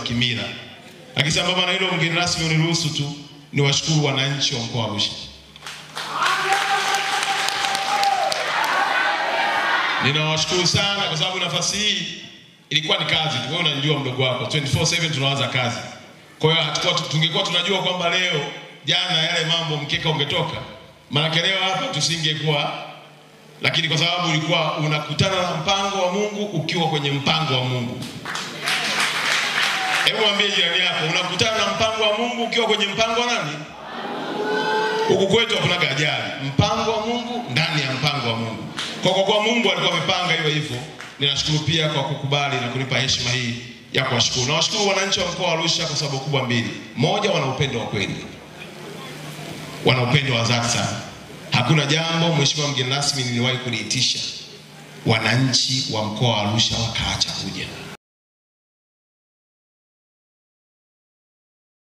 kimila. Akisema baba na hilo mgeni rasmi uniruhusu tu niwashukuru wananchi wa mkoa wa Arusha. Ninawashukuru sana kwa sababu nafasi hii ilikuwa ni kazi. Wewe unajua mdogo wako 24/7 tunaanza kazi. Kwa hiyo tungekuwa tunajua kwamba leo jana yale mambo mkeka ungetoka, maana leo hapa tusingekuwa. Lakini kwa sababu ulikuwa unakutana na mpango wa Mungu ukiwa kwenye mpango wa Mungu. Hebu mwambie jirani yako, unakutana na mpango wa Mungu ukiwa kwenye mpango wa nani? Huku kwetu hakuna ajali. Mpango wa Mungu ndani ya mpango wa Mungu. Kwa Mungu alikuwa amepanga iwe hivyo. Ninashukuru pia kwa kukubali na kunipa heshima hii ya kuwashukuru. Na washukuru wananchi wa mkoa wa Arusha kwa sababu kubwa mbili. Moja, wana upendo wa kweli. Wana upendo wa dhati sana. Hakuna jambo mheshimiwa mgeni rasmi niliwahi kuliitisha wananchi wa mkoa wa Arusha wakaacha kuja.